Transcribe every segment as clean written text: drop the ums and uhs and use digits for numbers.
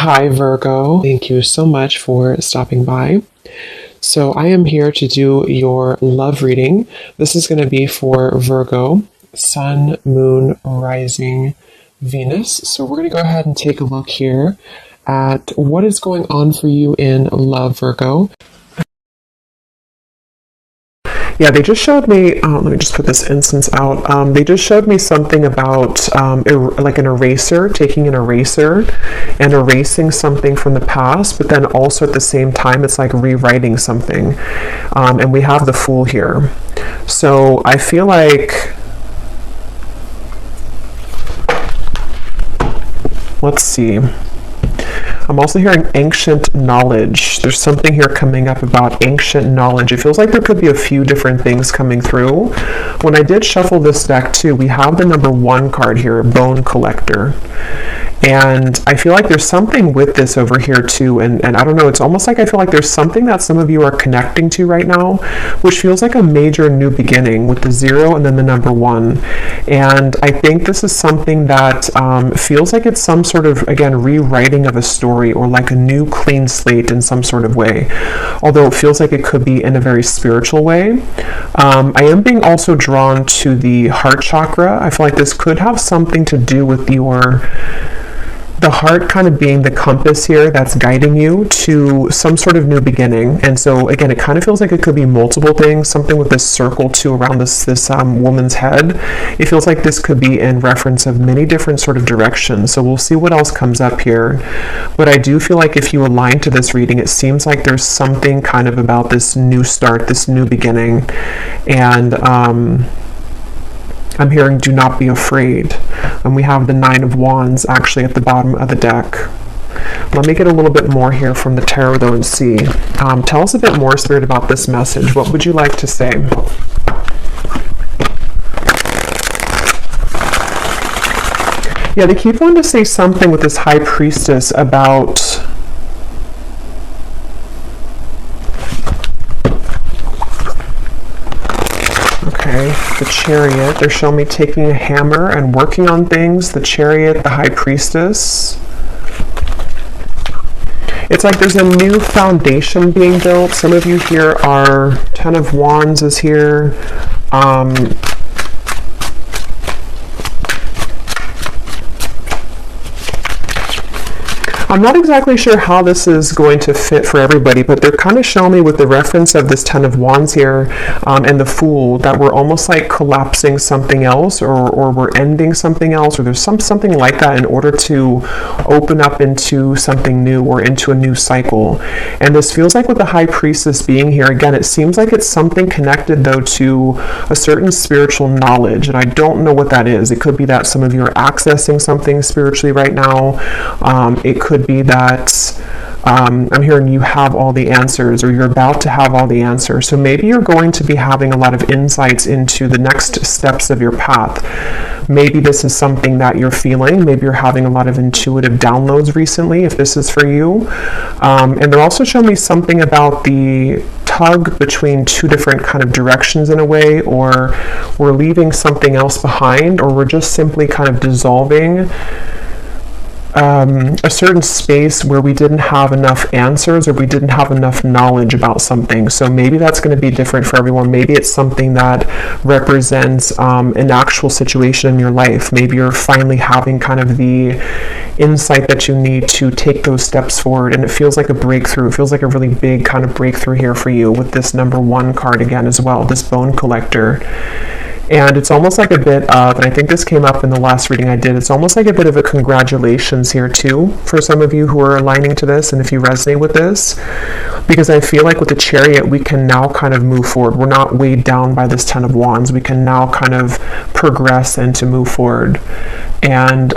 Hi, Virgo. Thank you so much for stopping by. So I am here to do your love reading. This is going to be for Virgo, Sun, Moon, Rising, Venus. So we're going to go ahead and take a look here at what is going on for you in love, Virgo. Yeah, they just showed me, let me just put this incense out. They just showed me something about like an eraser, taking an eraser and erasing something from the past, but then also at the same time, it's like rewriting something. And we have the Fool here. So I feel like, let's see. I'm also hearing ancient knowledge. There's something here coming up about ancient knowledge. It feels like there could be a few different things coming through. When I did shuffle this deck too, we have the number 1 card here, Bone Collector. And I feel like there's something with this over here too. And I don't know, it's almost like I feel like there's something that some of you are connecting to right now, which feels like a major new beginning with the 0 and then the number 1. And I think this is something that feels like it's some sort of, again, rewriting of a story or like a new clean slate in some sort of way. Although it feels like it could be in a very spiritual way. I am being also drawn to the heart chakra. I feel like this could have something to do with the heart kind of being the compass here that's guiding you to some sort of new beginning. And so again, it kind of feels like it could be multiple things, something with this circle too around this woman's head. It feels like this could be in reference of many different sort of directions. So we'll see what else comes up here. But I do feel like if you align to this reading, it seems like there's something kind of about this new start, this new beginning. And I'm hearing do not be afraid. And we have the 9 of Wands actually at the bottom of the deck. Let me get a little bit more here from the tarot though and see. Tell us a bit more, Spirit, about this message. What would you like to say? Yeah, they keep wanting to say something with this High Priestess about the Chariot. They're showing me taking a hammer and working on things. The Chariot, the High Priestess. It's like there's a new foundation being built. Some of you here are 10 of Wands is here. I'm not exactly sure how this is going to fit for everybody, but they're kind of showing me with the reference of this 10 of Wands here and the Fool that we're almost like collapsing something else or we're ending something else, or there's something like that in order to open up into something new or into a new cycle. And this feels like with the High Priestess being here, again, it seems like it's something connected though to a certain spiritual knowledge, and I don't know what that is. It could be that some of you are accessing something spiritually right now. It could be that I'm hearing you have all the answers, or you're about to have all the answers. So maybe you're going to be having a lot of insights into the next steps of your path. Maybe this is something that you're feeling. Maybe you're having a lot of intuitive downloads recently, if this is for you. And they're also showing me something about the tug between two different kind of directions in a way, or we're leaving something else behind, or we're just simply kind of dissolving a certain space where we didn't have enough answers or we didn't have enough knowledge about something. So maybe that's going to be different for everyone. Maybe it's something that represents an actual situation in your life. Maybe you're finally having kind of the insight that you need to take those steps forward, and it feels like a breakthrough. It feels like a really big kind of breakthrough here for you with this number 1 card again as well, this Bone Collector. And it's almost like a bit of, and I think this came up in the last reading I did, it's almost like a bit of a congratulations here too for some of you who are aligning to this, and if you resonate with this, because I feel like with the Chariot we can now kind of move forward. We're not weighed down by this 10 of Wands. We can now kind of progress and to move forward. And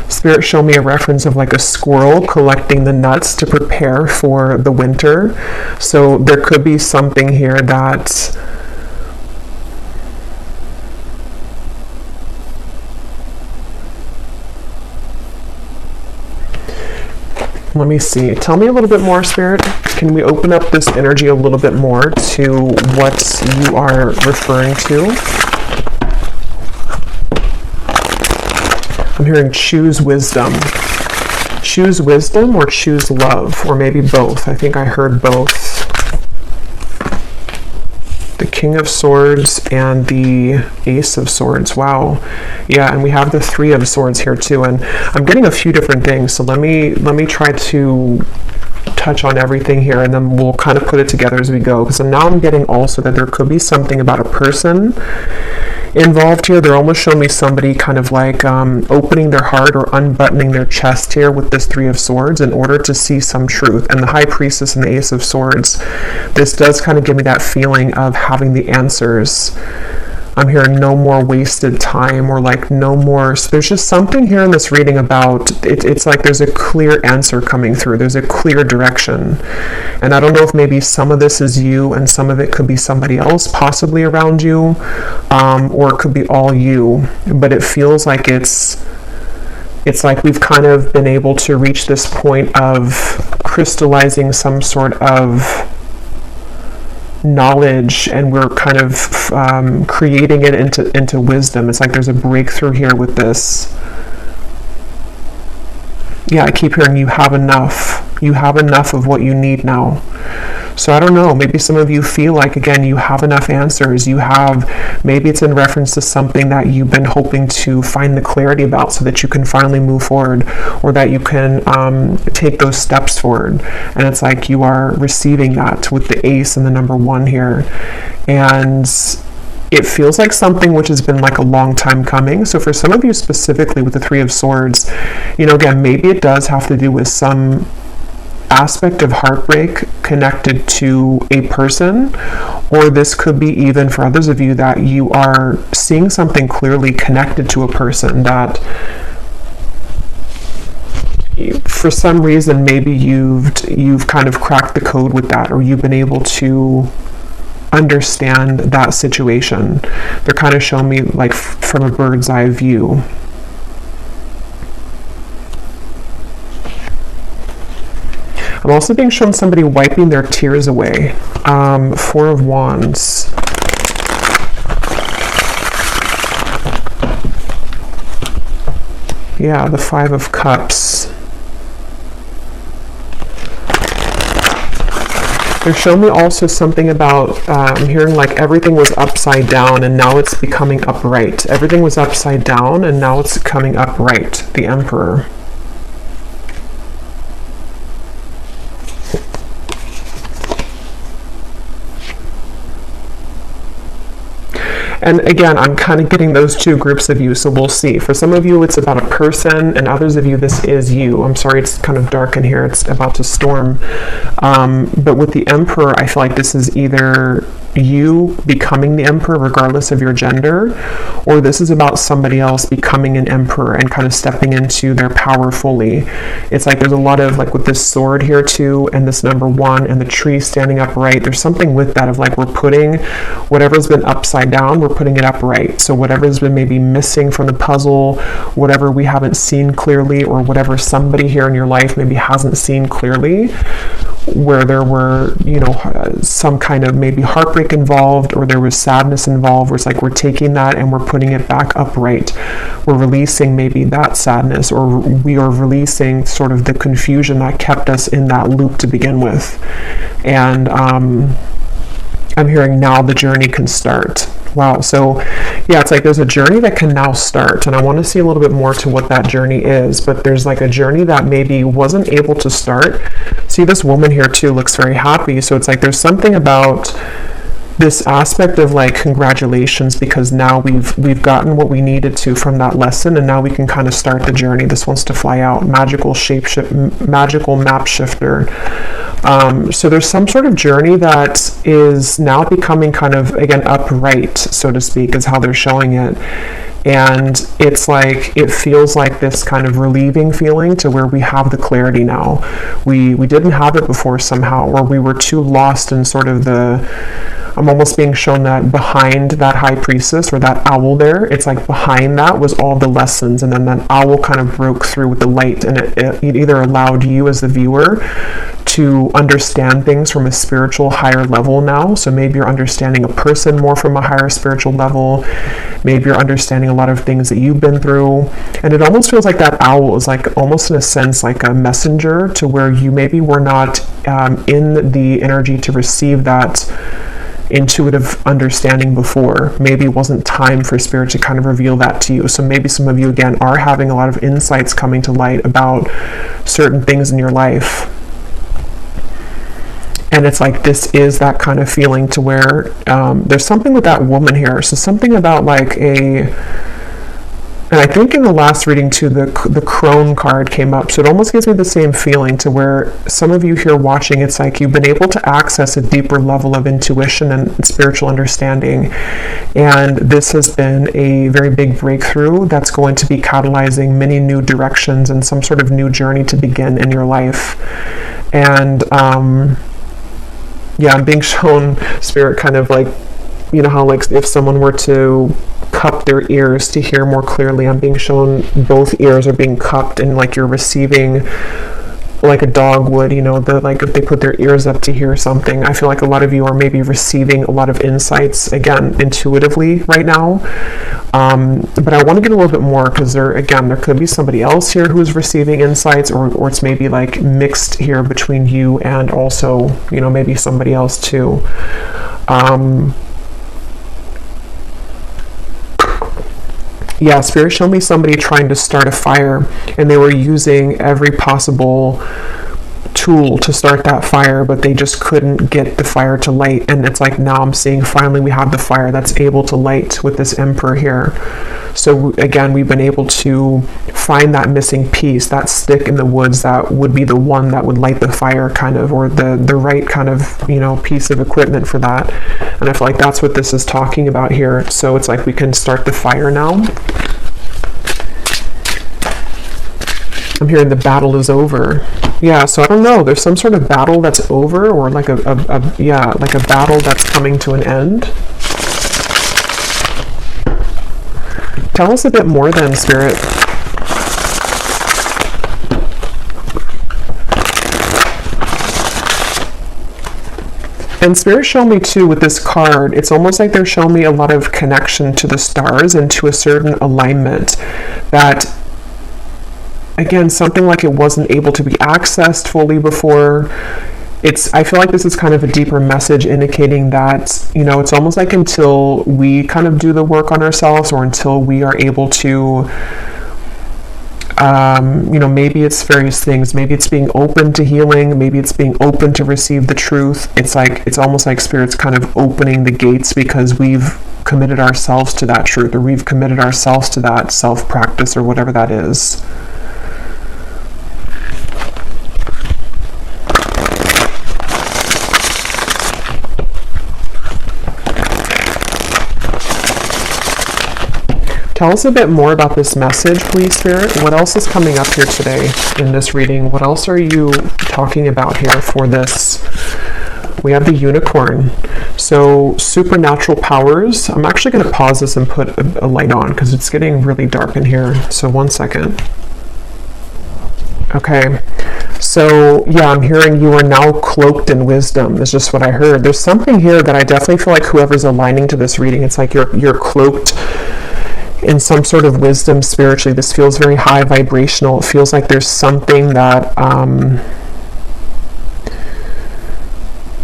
Spirit showed me a reference of like a squirrel collecting the nuts to prepare for the winter. So there could be something here that let me see. Tell me a little bit more, Spirit. Can we open up this energy a little bit more to what you are referring to? I'm hearing choose wisdom. Choose wisdom or choose love, or maybe both. I think I heard both. The King of Swords and the Ace of Swords. Wow. Yeah, and we have the Three of Swords here too. And I'm getting a few different things. So let me try to touch on everything here, and then we'll kind of put it together as we go. Because now I'm getting also that there could be something about a person involved here. They're almost showing me somebody kind of like opening their heart or unbuttoning their chest here with this Three of Swords in order to see some truth. And the High Priestess and the Ace of Swords, this does kind of give me that feeling of having the answers. I'm hearing no more wasted time, or like no more. So there's just something here in this reading about it's like there's a clear answer coming through. There's a clear direction. And I don't know if maybe some of this is you and some of it could be somebody else possibly around you, or it could be all you. But it feels like it's like we've kind of been able to reach this point of crystallizing some sort of knowledge, and we're kind of creating it into wisdom. It's like there's a breakthrough here with this. Yeah, I keep hearing you have enough. You have enough of what you need now. So I don't know, maybe some of you feel like, again, you have enough answers. You have, maybe it's in reference to something that you've been hoping to find the clarity about so that you can finally move forward, or that you can take those steps forward. And it's like you are receiving that with the Ace and the number 1 here. And it feels like something which has been like a long time coming. So for some of you specifically with the Three of Swords, you know, again, maybe it does have to do with some aspect of heartbreak connected to a person, or this could be even for others of you that you are seeing something clearly connected to a person that for some reason maybe you've kind of cracked the code with that, or you've been able to understand that situation. They're kind of showing me like from a bird's eye view. I'm also being shown somebody wiping their tears away. 4 of Wands. Yeah, the 5 of Cups. They're showing me also something about, I'm hearing like everything was upside down and now it's becoming upright. Everything was upside down and now it's coming upright. The Emperor. And again, I'm kind of getting those two groups of you, so we'll see. For some of you, it's about a person, and others of you, this is you. I'm sorry, it's kind of dark in here. It's about to storm. But with the Emperor, I feel like this is either you becoming the Emperor regardless of your gender, or this is about somebody else becoming an Emperor and kind of stepping into their power fully. It's like there's a lot of, like with this sword here too, and this number 1, and the tree standing upright, there's something with that of like we're putting whatever's been upside down, we're putting it upright. So whatever's been maybe missing from the puzzle, whatever we haven't seen clearly, or whatever somebody here in your life maybe hasn't seen clearly, where there were, you know, some kind of maybe heartbreak involved, or there was sadness involved, where it's like we're taking that and we're putting it back upright. We're releasing maybe that sadness, or we are releasing sort of the confusion that kept us in that loop to begin with. And I'm hearing now the journey can start. Wow. So yeah, it's like there's a journey that can now start, and I want to see a little bit more to what that journey is, but there's like a journey that maybe wasn't able to start. See, this woman here too looks very happy. So it's like there's something about this aspect of like congratulations, because now we've gotten what we needed to from that lesson, and now we can kind of start the journey. This wants to fly out. Magical magical map shifter. So there's some sort of journey that is now becoming kind of, again, upright, so to speak, is how they're showing it. And it's like, it feels like this kind of relieving feeling to where we have the clarity now. We didn't have it before somehow, or we were too lost in sort of I'm almost being shown that behind that High Priestess, or that owl there, it's like behind that was all the lessons, and then that owl kind of broke through with the light, and it either allowed you as the viewer to understand things from a spiritual higher level now. So maybe you're understanding a person more from a higher spiritual level. Maybe you're understanding a lot of things that you've been through. And it almost feels like that owl is like almost in a sense like a messenger to where you maybe were not in the energy to receive that intuitive understanding before. Maybe it wasn't time for spirit to kind of reveal that to you. So maybe some of you again are having a lot of insights coming to light about certain things in your life. And it's like this is that kind of feeling to where there's something with that woman here. So something about like and I think in the last reading too, the crone card came up. So it almost gives me the same feeling to where some of you here watching, it's like you've been able to access a deeper level of intuition and spiritual understanding. And this has been a very big breakthrough that's going to be catalyzing many new directions and some sort of new journey to begin in your life. And yeah, I'm being shown spirit kind of like, you know how like if someone were to cup their ears to hear more clearly, I'm being shown both ears are being cupped and like you're receiving like a dog would, you know, the like if they put their ears up to hear something. I feel like a lot of you are maybe receiving a lot of insights again intuitively right now. But I want to get a little bit more because there could be somebody else here who's receiving insights, or it's maybe like mixed here between you and also, you know, maybe somebody else too. Yeah, Spirit showed me somebody trying to start a fire, and they were using every possible tool to start that fire, but they just couldn't get the fire to light. And it's like now I'm seeing finally we have the fire that's able to light with this Emperor here. So again, we've been able to find that missing piece, that stick in the woods that would be the one that would light the fire kind of, or the right kind of, you know, piece of equipment for that. And I feel like that's what this is talking about here. So it's like we can start the fire now. I'm hearing the battle is over. Yeah, so I don't know. There's some sort of battle that's over, or like a battle that's coming to an end. Tell us a bit more then, Spirit. And Spirit showed me too with this card, it's almost like they're showing me a lot of connection to the stars and to a certain alignment that, again, something like it wasn't able to be accessed fully before. I feel like this is kind of a deeper message indicating that, you know, it's almost like until we kind of do the work on ourselves, or until we are able to, you know, maybe it's various things. Maybe it's being open to healing. Maybe it's being open to receive the truth. It's like, it's almost like Spirit's kind of opening the gates because we've committed ourselves to that truth, or we've committed ourselves to that self-practice, or whatever that is. Tell us a bit more about this message, please, Spirit. What else is coming up here today in this reading? What else are you talking about here for this? We have the unicorn. So supernatural powers. I'm actually going to pause this and put a light on because it's getting really dark in here. So 1 second. Okay. So yeah, I'm hearing you are now cloaked in wisdom. That's just what I heard. There's something here that I definitely feel like whoever's aligning to this reading, it's like you're cloaked in some sort of wisdom spiritually. This feels very high vibrational. It feels like there's something that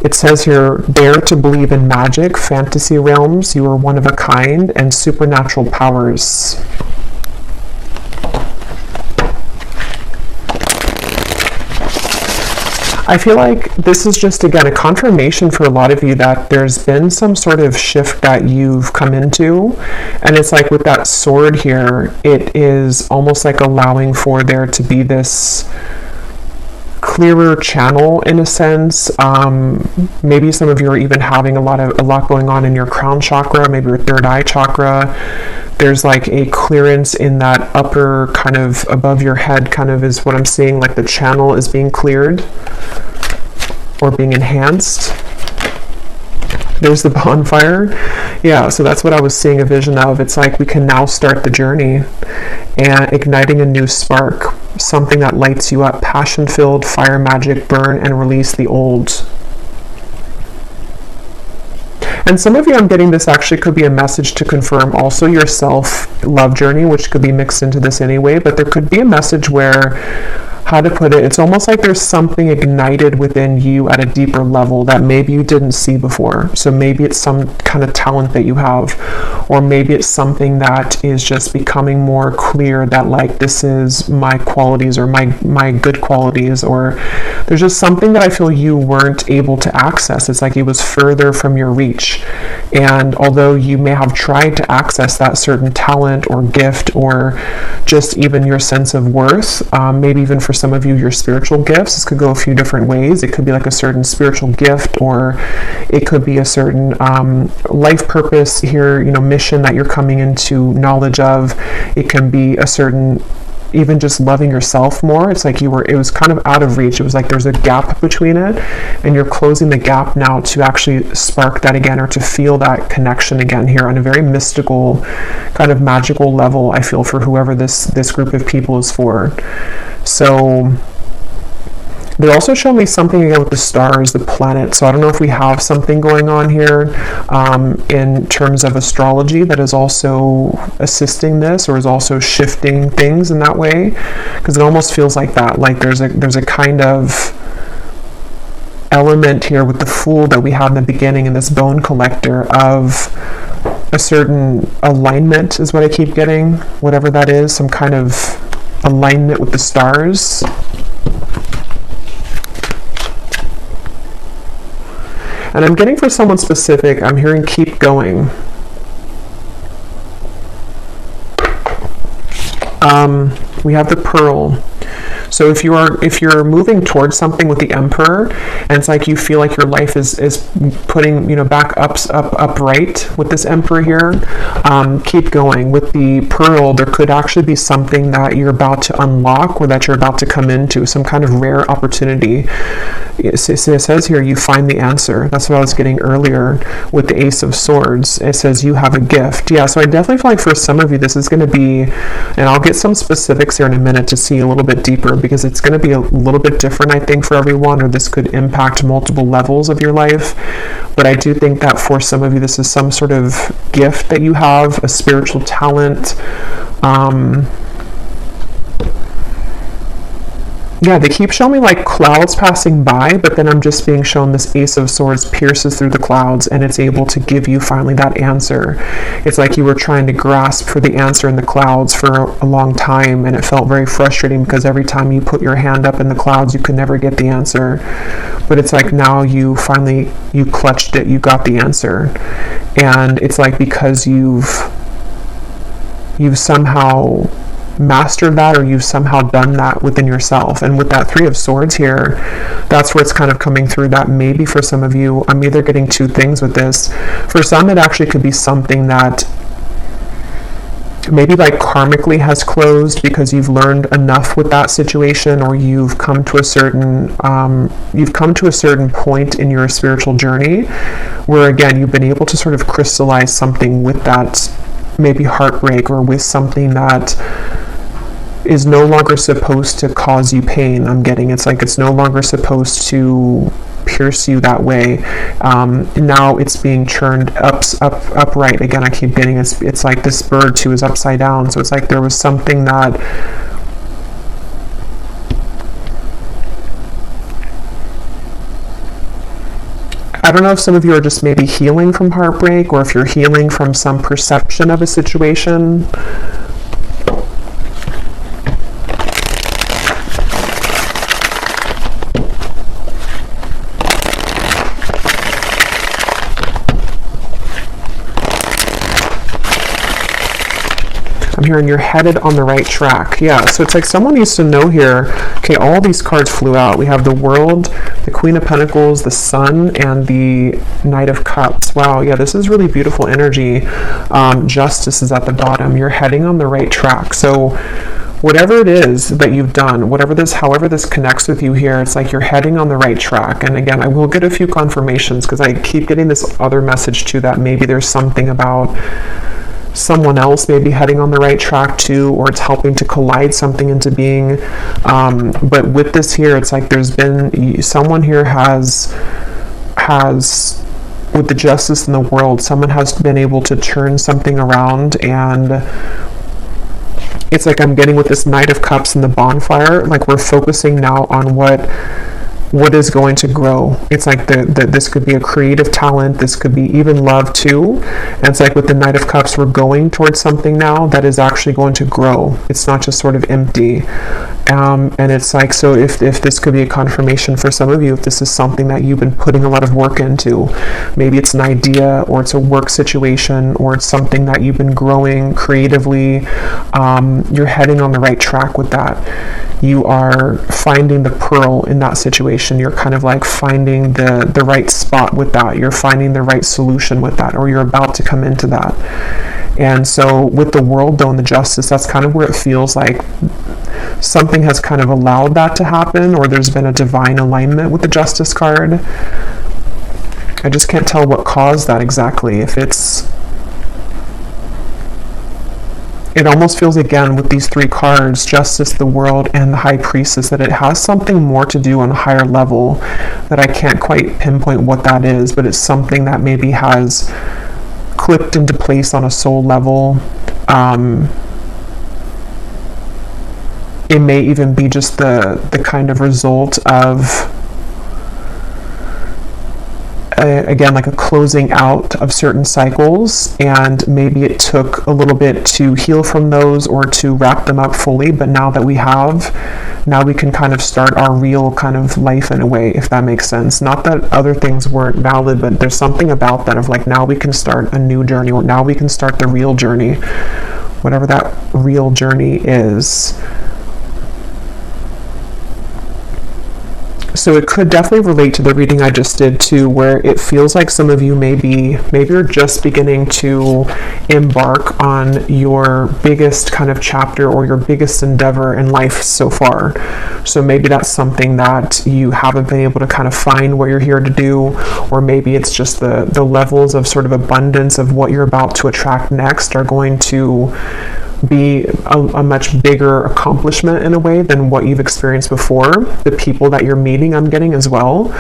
it says here, dare to believe in magic, fantasy realms, you are one of a kind, and supernatural powers. I feel like this is just, again, a confirmation for a lot of you that there's been some sort of shift that you've come into. And it's like with that sword here, it is almost like allowing for there to be this clearer channel in a sense. Maybe some of you are even having a lot going on in your crown chakra, maybe your third eye chakra. There's like a clearance in that upper kind of above your head kind of is what I'm seeing, like the channel is being cleared or being enhanced. There's the bonfire. Yeah, so that's what I was seeing a vision of. It's like we can now start the journey and igniting a new spark. something that lights you up, passion-filled, fire, magic, burn, and release the old. And some of you, I'm getting this actually could be a message to confirm also your self-love journey, which could be mixed into this anyway, but there could be a message where, how to put it, it's almost like there's something ignited within you at a deeper level that maybe you didn't see before. So maybe it's some kind of talent that you have, or maybe it's something that is just becoming more clear that like, this is my qualities or my good qualities, or there's just something that I feel you weren't able to access. It's like it was further from your reach. And although you may have tried to access that certain talent or gift, or just even your sense of worth, maybe even for some of you, your spiritual gifts, this could go a few different ways. It could be like a certain spiritual gift, or it could be a certain life purpose here, mission that you're coming into knowledge of. It can be a certain, even just loving yourself more. It's like it was kind of out of reach. It was like there's a gap between it, and you're closing the gap now to actually spark that again, or to feel that connection again here on a very mystical, kind of magical level, I feel, for whoever this group of people is for. So they also show me something again with the stars, the planets. So I don't know if we have something going on here in terms of astrology that is also assisting this, or is also shifting things in that way, because it almost feels like that. Like there's a kind of element here with the Fool that we had in the beginning, and this Bone Collector, of a certain alignment is what I keep getting, whatever that is, some kind of alignment with the stars. And I'm getting for someone specific, I'm hearing keep going. We have the Pearl. So if you're moving towards something with the Emperor, and it's like you feel like your life is putting back upright with this Emperor here, keep going. With the Pearl, there could actually be something that you're about to unlock, or that you're about to come into, some kind of rare opportunity. It says here you find the answer. That's what I was getting earlier with the Ace of Swords. It says you have a gift. Yeah, so I definitely feel like for some of you this is going to be, and I'll get some specifics here in a minute to see a little bit deeper, because it's going to be a little bit different, I think, for everyone, or this could impact multiple levels of your life. But I do think that for some of you this is some sort of gift that you have, a spiritual talent. Yeah, they keep showing me like clouds passing by, but then I'm just being shown this Ace of Swords pierces through the clouds, and it's able to give you finally that answer. It's like you were trying to grasp for the answer in the clouds for a long time, and it felt very frustrating because every time you put your hand up in the clouds, you could never get the answer. But it's like now you clutched it, you got the answer. And it's like because you've somehow mastered that, or you've somehow done that within yourself. And with that Three of Swords here, that's where it's kind of coming through, that maybe for some of you, I'm either getting two things with this. For some, it actually could be something that maybe like karmically has closed because you've learned enough with that situation, or you've come to a certain point in your spiritual journey where again you've been able to sort of crystallize something with that maybe heartbreak, or with something that is no longer supposed to cause you pain. I'm getting it's like it's no longer supposed to pierce you that way. Now it's being churned upright again. I keep getting it's like this bird too is upside down, so it's like there was something that I don't know if some of you are just maybe healing from heartbreak, or if you're healing from some perception of a situation. I'm hearing you're headed on the right track. Yeah, so it's like someone needs to know here, okay, all these cards flew out. We have the World, the Queen of Pentacles, the Sun, and the Knight of Cups. Wow, yeah, this is really beautiful energy. Justice is at the bottom. You're heading on the right track. So whatever it is that you've done, however this connects with you here, it's like you're heading on the right track. And again, I will get a few confirmations because I keep getting this other message too, that maybe there's something about someone else maybe heading on the right track too, or it's helping to collide something into being. But with this here, it's like there's been someone here has with the justice in the world, someone has been able to turn something around, and it's like I'm getting with this Knight of Cups and the bonfire, like we're focusing now on what is going to grow. It's like this could be a creative talent, this could be even love too, and it's like with the Knight of Cups, we're going towards something now that is actually going to grow. It's not just sort of empty. And it's like, so if this could be a confirmation for some of you, if this is something that you've been putting a lot of work into, maybe it's an idea, or it's a work situation, or it's something that you've been growing creatively, you're heading on the right track with that. You are finding the pearl in that situation. You're kind of like finding the right spot with that. You're finding the right solution with that, or you're about to come into that. And so with the world though, and the justice, that's kind of where it feels like something has kind of allowed that to happen, or there's been a divine alignment with the justice card. I just can't tell what caused that exactly. If it almost feels, again, with these three cards, justice, the world, and the high priestess, that it has something more to do on a higher level that I can't quite pinpoint what that is, but it's something that maybe has clicked into place on a soul level. It may even be just the kind of result of, again, like a closing out of certain cycles, and maybe it took a little bit to heal from those or to wrap them up fully, but now that we can kind of start our real kind of life in a way, if that makes sense. Not that other things weren't valid, but there's something about that of like, now we can start a new journey, or now we can start the real journey, whatever that real journey is. So it could definitely relate to the reading I just did too, where it feels like some of you maybe you're just beginning to embark on your biggest kind of chapter or your biggest endeavor in life so far. So maybe that's something that you haven't been able to kind of find what you're here to do, or maybe it's just the levels of sort of abundance of what you're about to attract next are going to be a much bigger accomplishment in a way than what you've experienced before. The people that you're meeting, I'm getting as well,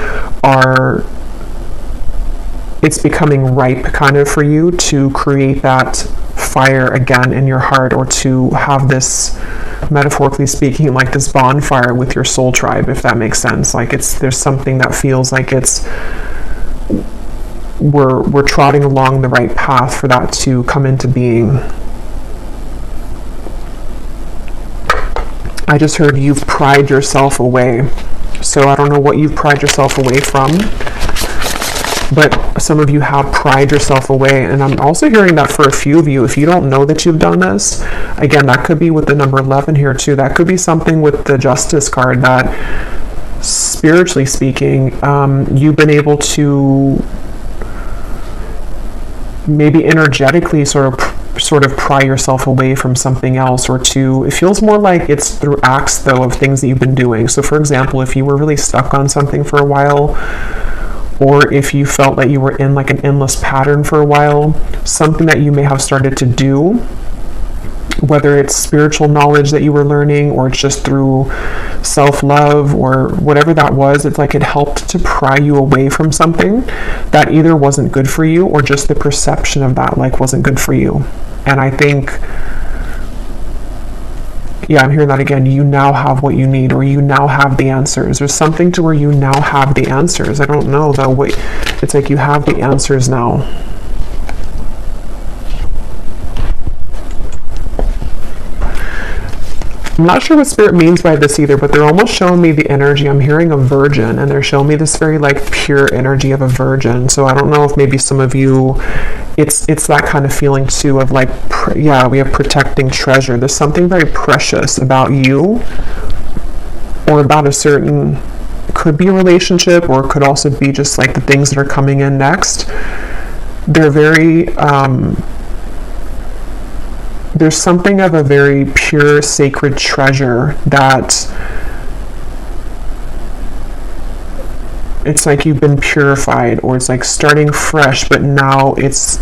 it's becoming ripe kind of for you to create that fire again in your heart, or to have this, metaphorically speaking, like this bonfire with your soul tribe, if that makes sense. Like there's something that feels like we're trotting along the right path for that to come into being. I just heard you've pried yourself away. So I don't know what you've pried yourself away from, but some of you have pried yourself away. And I'm also hearing that for a few of you, if you don't know that you've done this, again, that could be with the number 11 here too. That could be something with the Justice card that, spiritually speaking, you've been able to maybe energetically sort of pry yourself away from something else, or it feels more like it's through acts though of things that you've been doing. So for example, if you were really stuck on something for a while, or if you felt that you were in like an endless pattern for a while, something that you may have started to do, whether it's spiritual knowledge that you were learning, or it's just through self-love, or whatever that was, it's like it helped to pry you away from something that either wasn't good for you, or just the perception of that like wasn't good for you. And I think, yeah, I'm hearing that again. You now have what you need, or you now have the answers. There's something to where you now have the answers. I don't know though. Wait, it's like you have the answers now. I'm not sure what Spirit means by this either, but they're almost showing me the energy. I'm hearing a virgin, and they're showing me this very like pure energy of a virgin. So I don't know if maybe some of you, it's that kind of feeling too of like, yeah, we have protecting treasure. There's something very precious about you, or about a certain, could be a relationship, or it could also be just like the things that are coming in next. They're very, there's something of a very pure, sacred treasure that it's like you've been purified, or it's like starting fresh, but now it's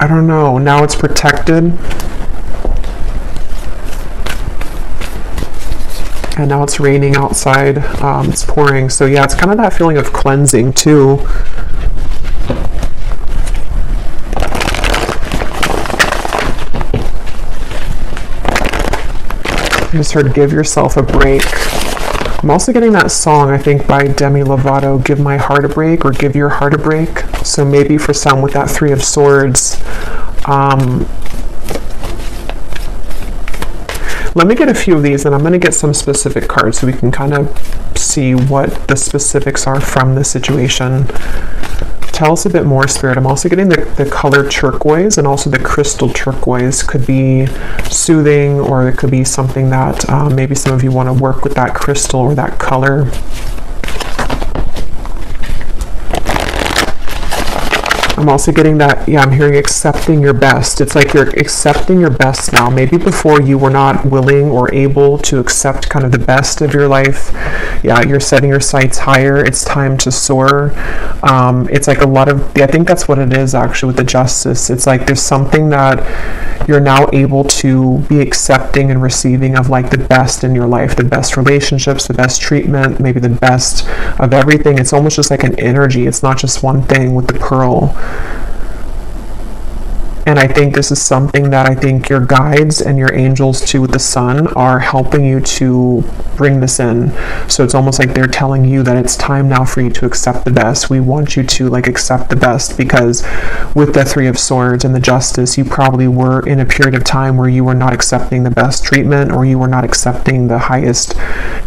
I don't know, now it's protected. And now it's raining outside. It's pouring. So yeah, it's kind of that feeling of cleansing too. I just heard give yourself a break. I'm also getting that song, I think, by Demi Lovato, Give My Heart a Break, or Give Your Heart a Break. So maybe for some with that Three of Swords, let me get a few of these, and I'm going to get some specific cards so we can kind of see what the specifics are from the situation. Tell us a bit more, Spirit. I'm also getting the color turquoise and also the crystal turquoise. Could be soothing, or it could be something that maybe some of you want to work with that crystal or that color. I'm also getting that, yeah, I'm hearing accepting your best. It's like you're accepting your best now. Maybe before you were not willing or able to accept kind of the best of your life. Yeah, you're setting your sights higher. It's time to soar. It's like a lot of, I think that's what it is actually with the Justice. It's like there's something that you're now able to be accepting and receiving of, like the best in your life, the best relationships, the best treatment, maybe the best of everything. It's almost just like an energy. It's not just one thing with the Pearl. And I think this is something that I think your guides and your angels too with the Sun are helping you to bring this in. So it's almost like they're telling you that it's time now for you to accept the best. We want you to like accept the best, because with the Three of Swords and the Justice, you probably were in a period of time where you were not accepting the best treatment, or you were not accepting the highest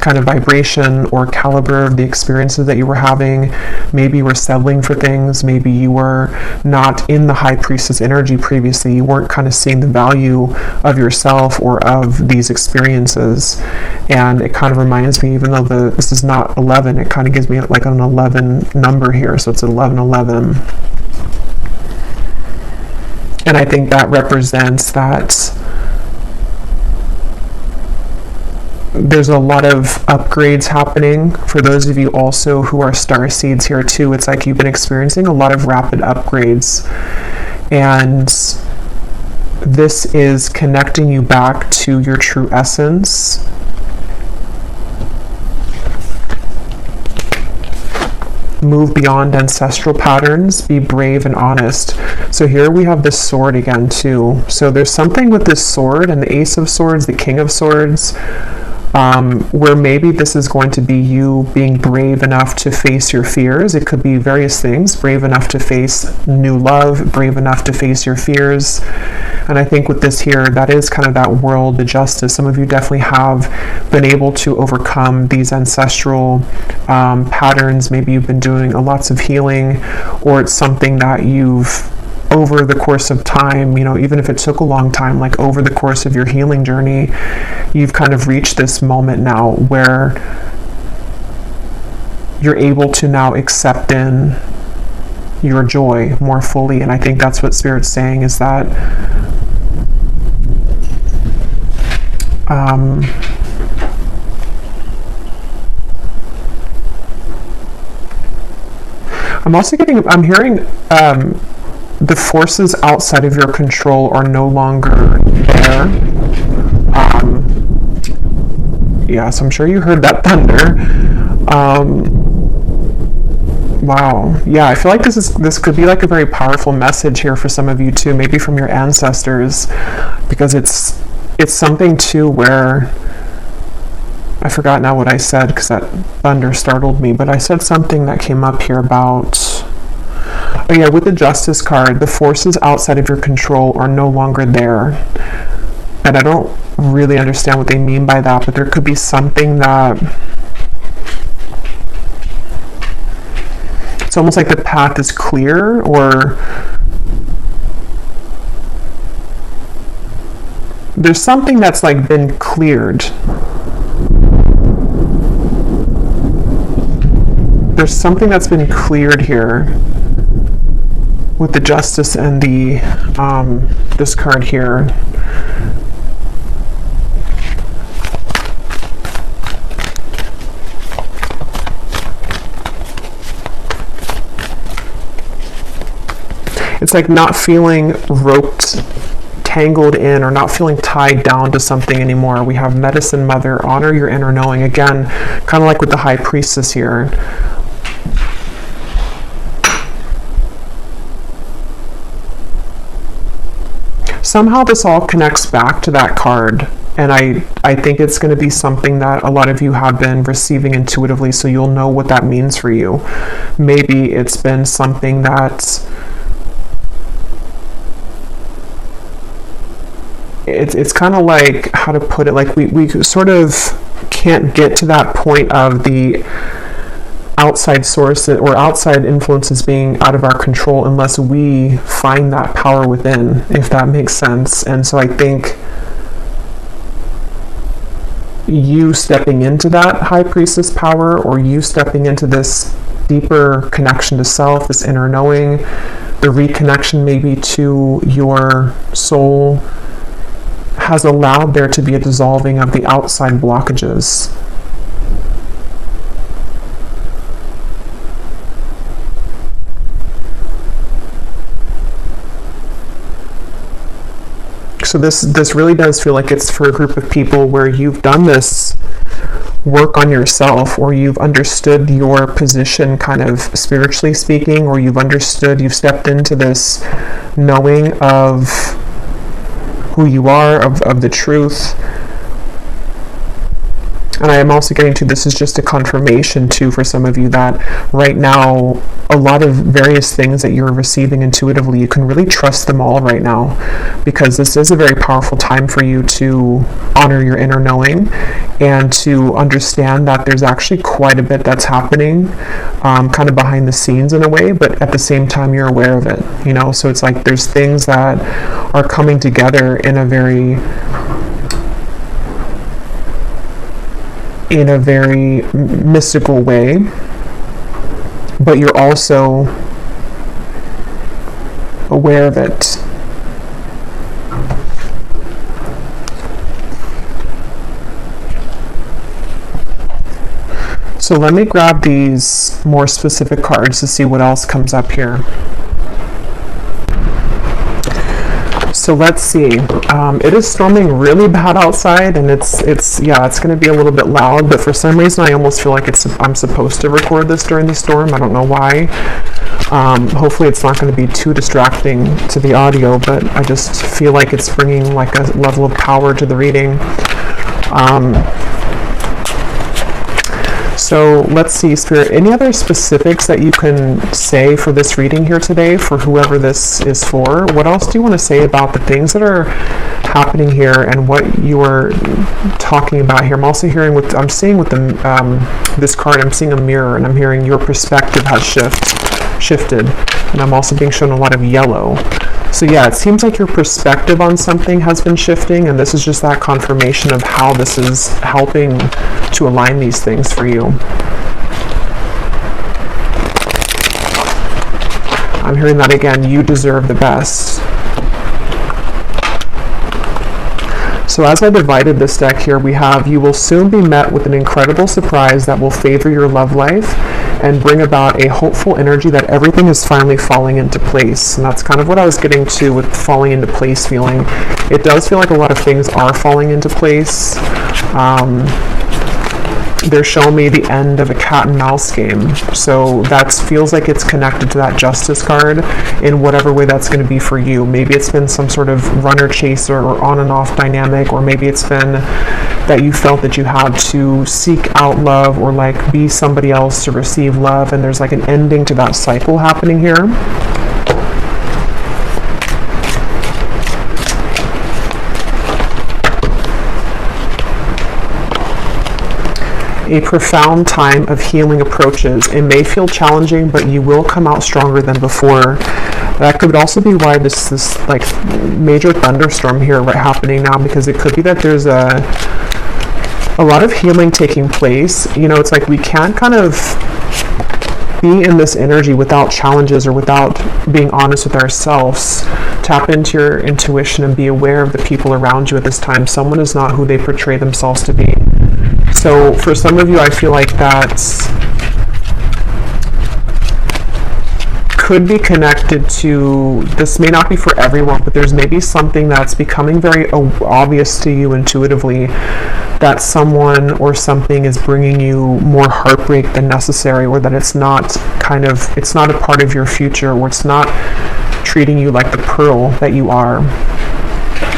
kind of vibration or caliber of the experiences that you were having. Maybe you were settling for things. Maybe you were not in the High Priestess energy previously. You weren't kind of seeing the value of yourself or of these experiences. And it kind of reminds me, even though this is not 11, it kind of gives me like an 11 number here. So it's 1111. And I think that represents that there's a lot of upgrades happening. For those of you also who are star seeds here too, it's like you've been experiencing a lot of rapid upgrades. And this is connecting you back to your true essence. Move beyond ancestral patterns. Be brave and honest. So here we have this sword again too. So there's something with this sword and the Ace of Swords, the King of Swords, where maybe this is going to be you being brave enough to face your fears. It could be various things. Brave enough to face new love, brave enough to face your fears. And I think with this here, that is kind of that world, the Justice. Some of you definitely have been able to overcome these ancestral patterns. Maybe you've been doing lots of healing, or it's something that you've, over the course of time, you know, even if it took a long time, like over the course of your healing journey, you've kind of reached this moment now where you're able to now accept in your joy more fully. And I think that's what Spirit's saying, is that I'm hearing the forces outside of your control are no longer there. Yeah, so I'm sure you heard that thunder. Wow. Yeah, I feel like this could be like a very powerful message here for some of you too, maybe from your ancestors, because it's something too where I forgot now what I said because that thunder startled me, but I said something that came up here about, oh yeah, with the Justice card, the forces outside of your control are no longer there. And I don't really understand what they mean by that, but there could be something that it's almost like the path is clear, or there's something that's like been cleared. There's something that's been cleared here with the Justice and the this card here. It's like not feeling roped, tangled in, or not feeling tied down to something anymore. We have Medicine Mother, honor your inner knowing. Again, kind of like with the High Priestess here. Somehow this all connects back to that card. And I think it's going to be something that a lot of you have been receiving intuitively, so you'll know what that means for you. Maybe it's been something that it's kind of like, how to put it, like we sort of can't get to that point of the outside source or outside influences being out of our control unless we find that power within, if that makes sense. And so I think you stepping into that High Priestess power, or you stepping into this deeper connection to self, this inner knowing, the reconnection maybe to your soul, has allowed there to be a dissolving of the outside blockages. So this really does feel like it's for a group of people where you've done this work on yourself, or you've understood your position kind of spiritually speaking, or you've stepped into this knowing of who you are, of the truth. And I am also getting to, this is just a confirmation too for some of you that right now, a lot of various things that you're receiving intuitively, you can really trust them all right now, because this is a very powerful time for you to honor your inner knowing and to understand that there's actually quite a bit that's happening kind of behind the scenes in a way, but at the same time you're aware of it, you know. So it's like there's things that are coming together in a very mystical way, but you're also aware of it. So let me grab these more specific cards to see what else comes up here. So let's see. It is storming really bad outside, and it's going to be a little bit loud. But for some reason, I almost feel like I'm supposed to record this during the storm. I don't know why. Hopefully, it's not going to be too distracting to the audio. But I just feel like it's bringing like a level of power to the reading. So let's see, Spirit, any other specifics that you can say for this reading here today, for whoever this is for? What else do you want to say about the things that are happening here and what you are talking about here? I'm also hearing I'm seeing with this card, I'm seeing a mirror, and I'm hearing your perspective has shifted, and I'm also being shown a lot of yellow. So yeah, it seems like your perspective on something has been shifting, and this is just that confirmation of how this is helping to align these things for you. I'm hearing that again, you deserve the best. So as I divided this deck here, we have, you will soon be met with an incredible surprise that will favor your love life and bring about a hopeful energy that everything is finally falling into place. And that's kind of what I was getting to with falling into place feeling. It does feel like a lot of things are falling into place. They're showing me the end of a cat and mouse game. So that feels like it's connected to that Justice card in whatever way that's going to be for you. Maybe it's been some sort of runner chaser or on and off dynamic, or maybe it's been that you felt that you had to seek out love or like be somebody else to receive love, and there's like an ending to that cycle happening here. A profound time of healing approaches. It may feel challenging, but you will come out stronger than before. That could also be why this like major thunderstorm here happening now, because it could be that there's a lot of healing taking place. You know, it's like we can't kind of be in this energy without challenges or without being honest with ourselves. Tap into your intuition and be aware of the people around you at this time. Someone is not who they portray themselves to be. So for some of you, I feel like that could be connected to, this may not be for everyone, but there's maybe something that's becoming very obvious to you intuitively, that someone or something is bringing you more heartbreak than necessary, or that it's not a part of your future, or it's not treating you like the pearl that you are.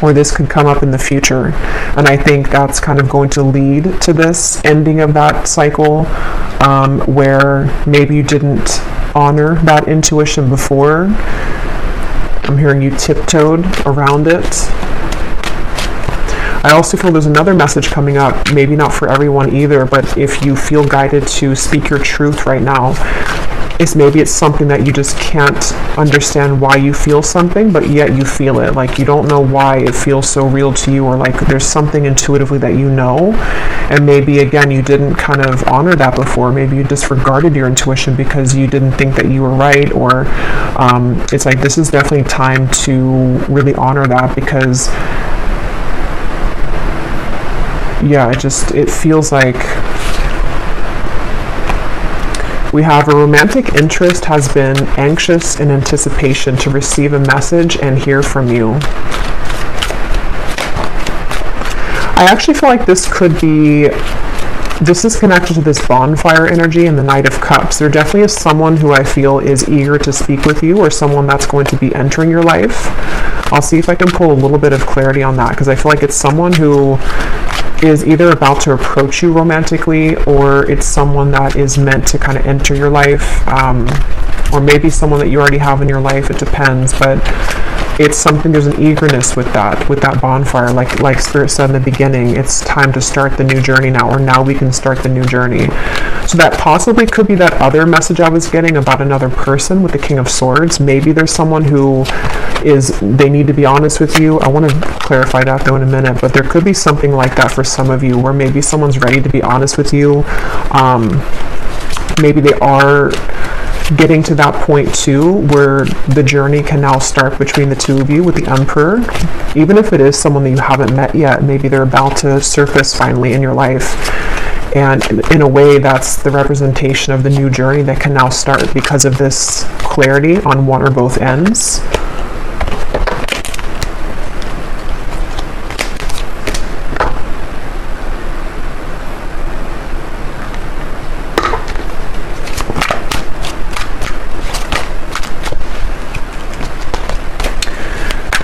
Or this could come up in the future. And I think that's kind of going to lead to this ending of that cycle, where maybe you didn't honor that intuition before. I'm hearing you tiptoed around it. I also feel there's another message coming up, maybe not for everyone either, but if you feel guided to speak your truth right now, maybe it's something that you just can't understand why you feel something, but yet you feel it. Like you don't know why it feels so real to you, or like there's something intuitively that you know, and maybe again you didn't kind of honor that before. Maybe you disregarded your intuition because you didn't think that you were right, or it's like this is definitely time to really honor that, because yeah, it feels like we have a romantic interest has been anxious in anticipation to receive a message and hear from you. I actually feel like this is connected to this bonfire energy and the Knight of Cups. There definitely is someone who I feel is eager to speak with you, or someone that's going to be entering your life. I'll see if I can pull a little bit of clarity on that, because I feel like it's someone who is either about to approach you romantically, or it's someone that is meant to kind of enter your life, or maybe someone that you already have in your life. It depends, but it's something, there's an eagerness with that bonfire, like Spirit said in the beginning, it's time to start the new journey now, or now we can start the new journey. So that possibly could be that other message I was getting about another person with the King of Swords. Maybe there's someone who they need to be honest with you. I want to clarify that though in a minute, but there could be something like that for some of you, where maybe someone's ready to be honest with you. Maybe they are getting to that point too, where the journey can now start between the two of you with the Emperor. Even if it is someone that you haven't met yet, maybe they're about to surface finally in your life. And in a way, that's the representation of the new journey that can now start because of this clarity on one or both ends.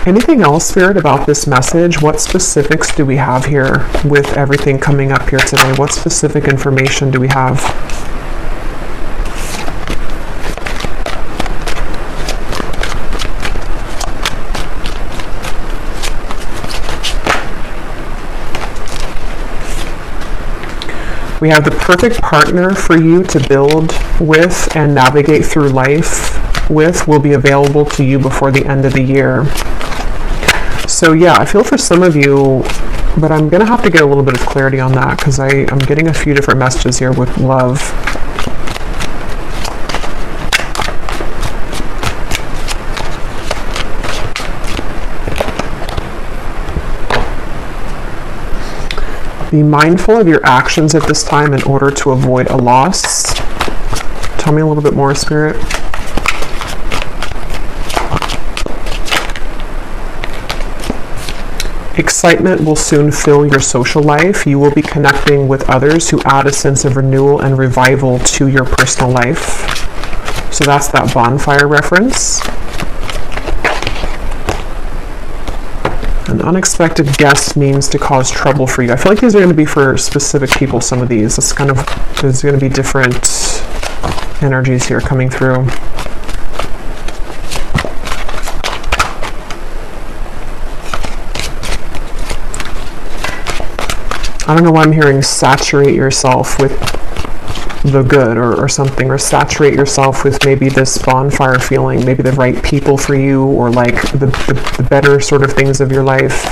Anything else, Spirit, about this message? What specifics do we have here with everything coming up here today? What specific information do we have? We have the perfect partner for you to build with and navigate through life with will be available to you before the end of the year. So yeah, I feel for some of you, but I'm going to have to get a little bit of clarity on that, because I'm getting a few different messages here with love. Be mindful of your actions at this time in order to avoid a loss. Tell me a little bit more, Spirit. Excitement will soon fill your social life. You will be connecting with others who add a sense of renewal and revival to your personal life. So that's that bonfire reference. An unexpected guest means to cause trouble for you. I feel like these are going to be for specific people, some of these. There's going to be different energies here coming through. I don't know why I'm hearing saturate yourself with the good or something, or saturate yourself with maybe this bonfire feeling, maybe the right people for you, or like the better sort of things of your life.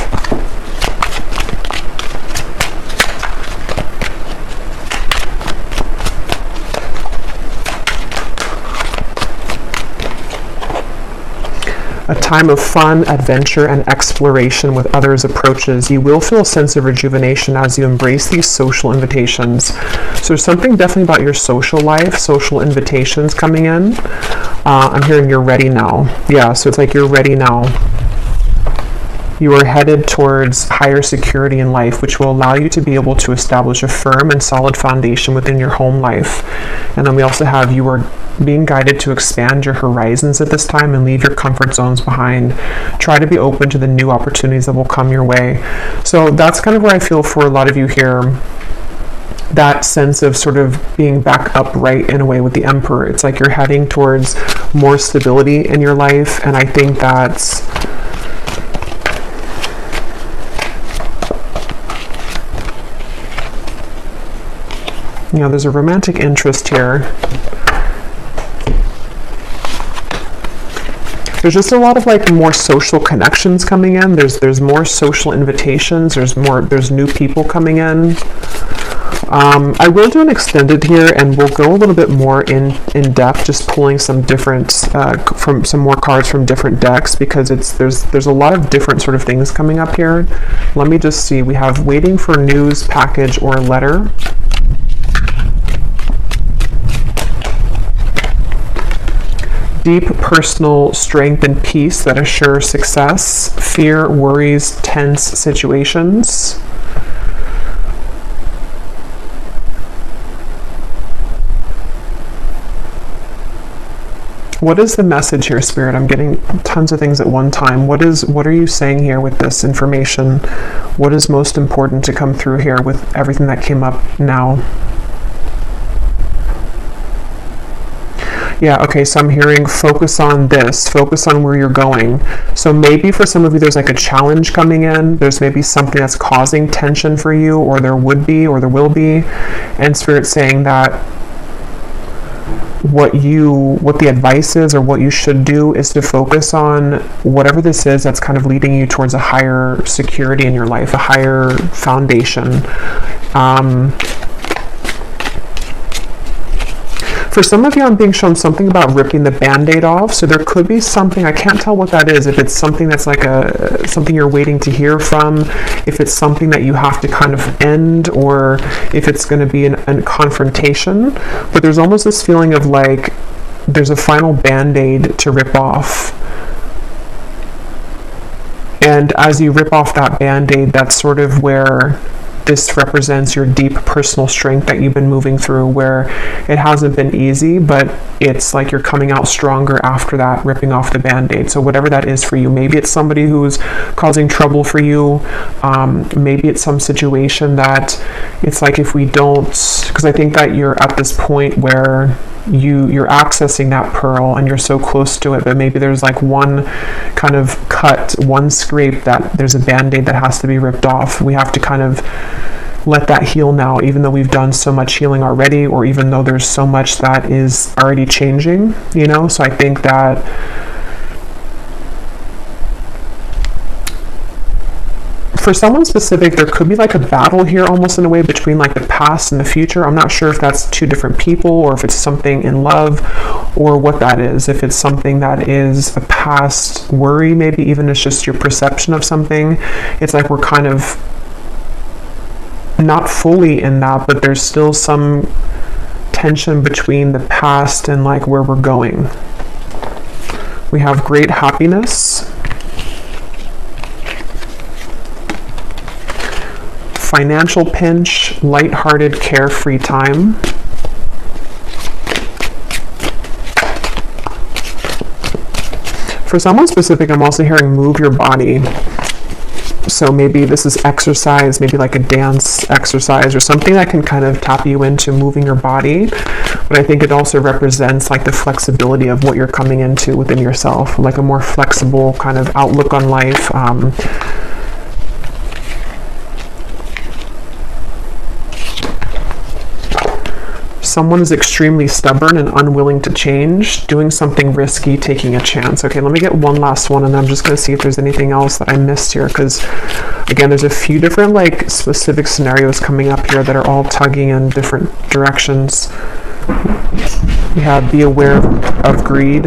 A time of fun, adventure, and exploration with others approaches. You will feel a sense of rejuvenation as you embrace these social invitations. So there's something definitely about your social life, social invitations coming in. I'm hearing you're ready now. Yeah, so it's like you're ready now. You are headed towards higher security in life, which will allow you to be able to establish a firm and solid foundation within your home life. And then we also have you are being guided to expand your horizons at this time and leave your comfort zones behind. Try to be open to the new opportunities that will come your way. So that's kind of where I feel for a lot of you here. That sense of sort of being back upright in a way with the Emperor. It's like you're heading towards more stability in your life. And I think that's there's a romantic interest here. There's just a lot of like more social connections coming in. There's more social invitations. There's new people coming in. I will do an extended here, and we'll go a little bit more in depth, just pulling some different from some more cards from different decks, because there's a lot of different sort of things coming up here. Let me just see. We have waiting for news, package, or letter. Deep personal strength and peace that assure success. Fear, worries, tense situations. What is the message here, Spirit? I'm getting tons of things at one time. What are you saying here with this information? What is most important to come through here with everything that came up now? Yeah, okay, so I'm hearing focus on this, focus on where you're going. So maybe for some of you, there's like a challenge coming in. There's maybe something that's causing tension for you, or there would be, or there will be. And Spirit's saying that what the advice is, or what you should do, is to focus on whatever this is that's kind of leading you towards a higher security in your life, a higher foundation. For some of you, I'm being shown something about ripping the Band-Aid off. So there could be something, I can't tell what that is. If it's something that's like something you're waiting to hear from, if it's something that you have to kind of end, or if it's going to be a confrontation. But there's almost this feeling of like there's a final Band-Aid to rip off. And as you rip off that Band-Aid, that's sort of where this represents your deep personal strength that you've been moving through, where it hasn't been easy, but it's like you're coming out stronger after that, ripping off the Band-Aid. So whatever that is for you, maybe it's somebody who's causing trouble for you. Maybe it's some situation that it's like, if we don't, because I think that you're at this point where you're accessing that pearl and you're so close to it, but maybe there's like one kind of cut, one scrape, that there's a Band-Aid that has to be ripped off. We have to kind of let that heal now, even though we've done so much healing already, or even though there's so much that is already changing, So I think that for someone specific, there could be like a battle here, almost in a way, between like the past and the future. I'm not sure if that's two different people, or if it's something in love, or what that is. If it's something that is a past worry, maybe even it's just your perception of something. It's like we're kind of not fully in that, but there's still some tension between the past and like where we're going. We have great happiness. Financial pinch, lighthearted, carefree time. For someone specific, I'm also hearing move your body. So maybe this is exercise, maybe like a dance exercise or something that can kind of tap you into moving your body. But I think it also represents like the flexibility of what you're coming into within yourself, like a more flexible kind of outlook on life. Someone is extremely stubborn and unwilling to change, doing something risky, taking a chance. Okay, let me get one last one, and then I'm just going to see if there's anything else that I missed here, because again, there's a few different like specific scenarios coming up here that are all tugging in different directions. We have be aware of greed.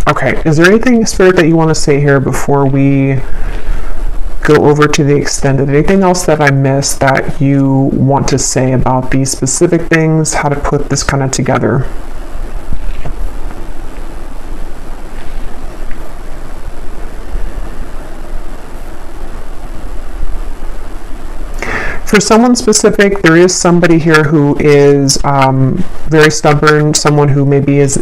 Okay, is there anything, Spirit, that you want to say here before we go over to the extended? Anything else that I missed that you want to say about these specific things, how to put this kind of together? For someone specific, there is somebody here who is very stubborn, someone who maybe is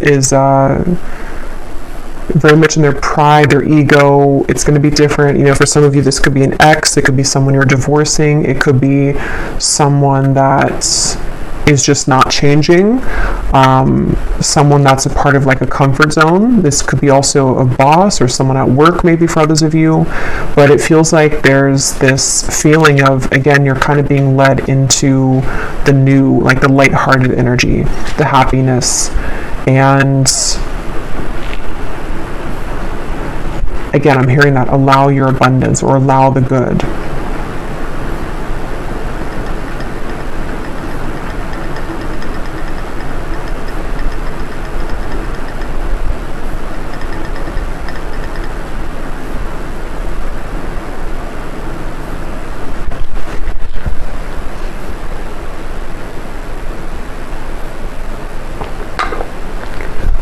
very much in their pride, their ego. It's going to be different. You know, for some of you, this could be an ex, it could be someone you're divorcing, it could be someone that is just not changing, someone that's a part of like a comfort zone. This could be also a boss or someone at work, maybe for others of you, but it feels like there's this feeling of, again, you're kind of being led into the new, like the lighthearted energy, the happiness, and again, I'm hearing that allow your abundance or allow the good.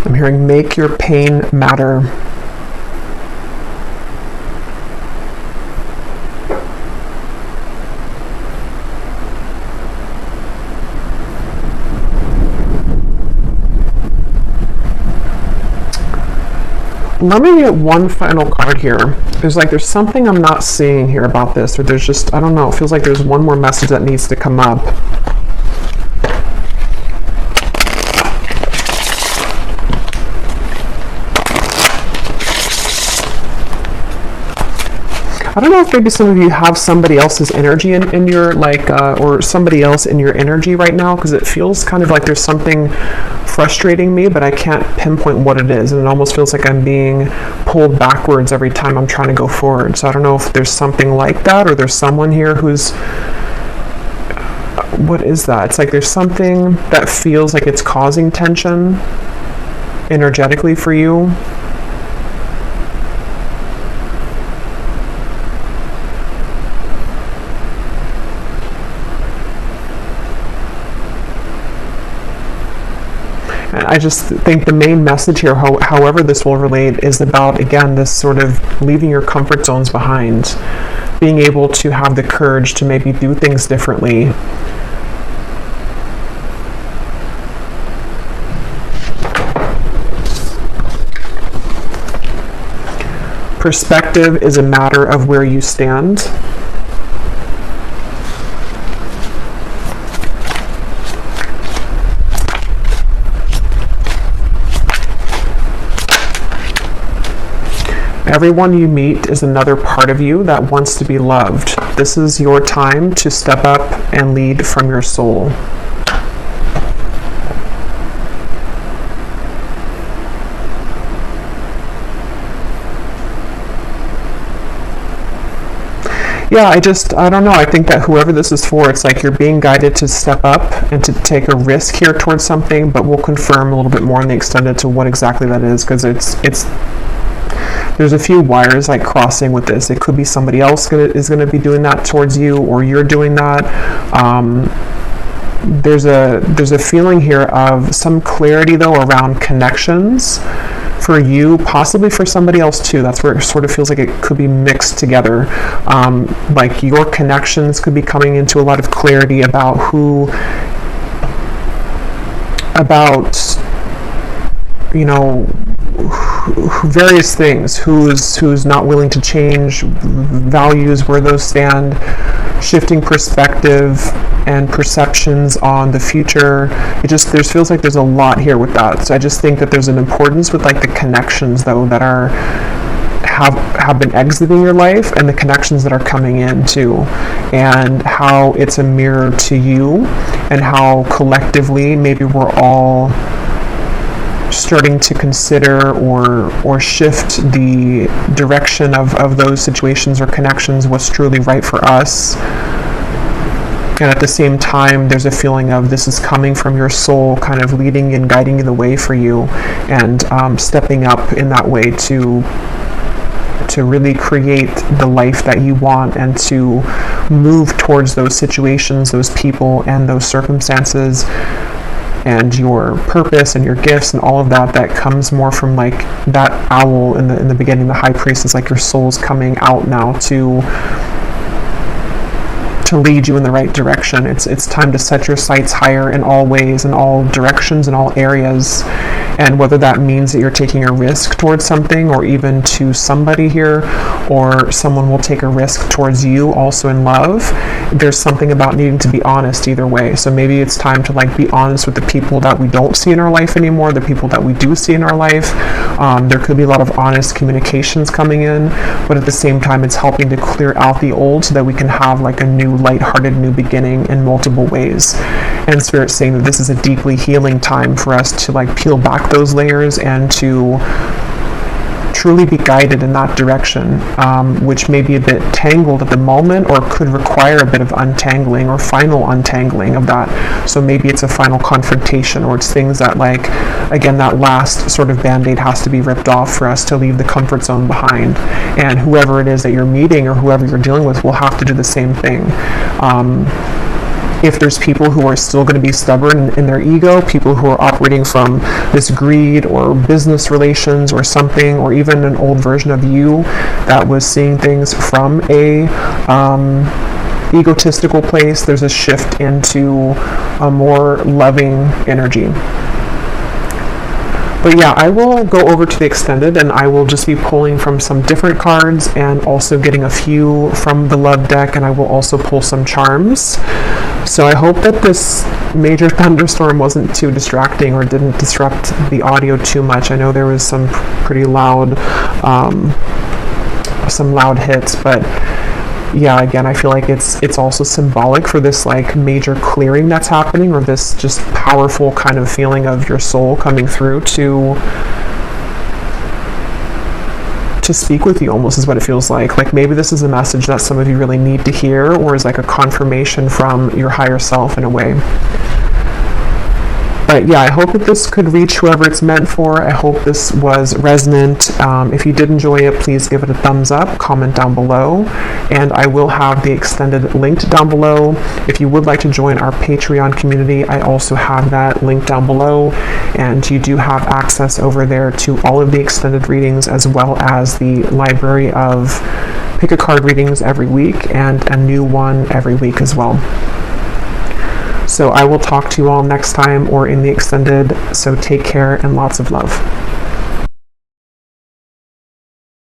I'm hearing make your pain matter. Let me get one final card here. There's something I'm not seeing here about this, or there's just, I don't know, it feels like there's one more message that needs to come up. I don't know if maybe some of you have somebody else's energy in your, like, or somebody else in your energy right now, because it feels kind of like there's something frustrating me, but I can't pinpoint what it is, and it almost feels like I'm being pulled backwards every time I'm trying to go forward. So I don't know if there's something like that, or there's someone here who's, what is that? It's like there's something that feels like it's causing tension energetically for you. I just think the main message here, however this will relate, is about, again, this sort of leaving your comfort zones behind, being able to have the courage to maybe do things differently. Perspective is a matter of where you stand. Everyone you meet is another part of you that wants to be loved. This is your time to step up and lead from your soul. Yeah, I don't know. I think that whoever this is for, it's like you're being guided to step up and to take a risk here towards something, but we'll confirm a little bit more in the extended to what exactly that is, because there's a few wires like crossing with this. It could be somebody else is going to be doing that towards you, or you're doing that. There's a feeling here of some clarity though around connections for you, possibly for somebody else too. That's where it sort of feels like it could be mixed together. Like your connections could be coming into a lot of clarity about various things, who's not willing to change, values, where those stand, shifting perspective and perceptions on the future. There feels like there's a lot here with that. So I just think that there's an importance with like the connections though that have been exiting your life, and the connections that are coming in too, and how it's a mirror to you, and how collectively maybe we're all starting to consider or shift the direction of those situations or connections, what's truly right for us, And at the same time, there's a feeling of this is coming from your soul, kind of leading and guiding the way for you, and stepping up in that way to really create the life that you want, and to move towards those situations, those people, and those circumstances, and your purpose and your gifts and all of that comes more from like that owl in the beginning. The high priest is like your soul's coming out now to lead you in the right direction. It's time to set your sights higher in all ways, in all directions, in all areas. And whether that means that you're taking a risk towards something, or even to somebody here, or someone will take a risk towards you also in love, there's something about needing to be honest either way. So maybe it's time to like be honest with the people that we don't see in our life anymore, the people that we do see in our life. There could be a lot of honest communications coming in, but at the same time it's helping to clear out the old so that we can have like a new lighthearted new beginning in multiple ways. And Spirit's saying that this is a deeply healing time for us to like peel back those layers and to truly be guided in that direction, which may be a bit tangled at the moment, or could require a bit of untangling or final untangling of that. So maybe it's a final confrontation, or it's things that like, again, that last sort of band-aid has to be ripped off for us to leave the comfort zone behind. And whoever it is that you're meeting or whoever you're dealing with will have to do the same thing. If there's people who are still going to be stubborn in their ego, people who are operating from this greed or business relations or something, or even an old version of you that was seeing things from a egotistical place, there's a shift into a more loving energy. But yeah, I will go over to the extended, and I will just be pulling from some different cards and also getting a few from the love deck, and I will also pull some charms. So I hope that this major thunderstorm wasn't too distracting or didn't disrupt the audio too much. I know there was some pretty loud, hits, but yeah, again, I feel like it's also symbolic for this like major clearing that's happening, or this just powerful kind of feeling of your soul coming through to speak with you, almost is what it feels like. Like maybe this is a message that some of you really need to hear, or is like a confirmation from your higher self in a way. But yeah, I hope that this could reach whoever it's meant for. I hope this was resonant. If you did enjoy it, please give it a thumbs up, comment down below, and I will have the extended linked down below. If you would like to join our Patreon community, I also have that linked down below, and you do have access over there to all of the extended readings, as well as the library of pick a card readings every week and a new one every week as well. So I will talk to you all next time or in the extended. So take care and lots of love.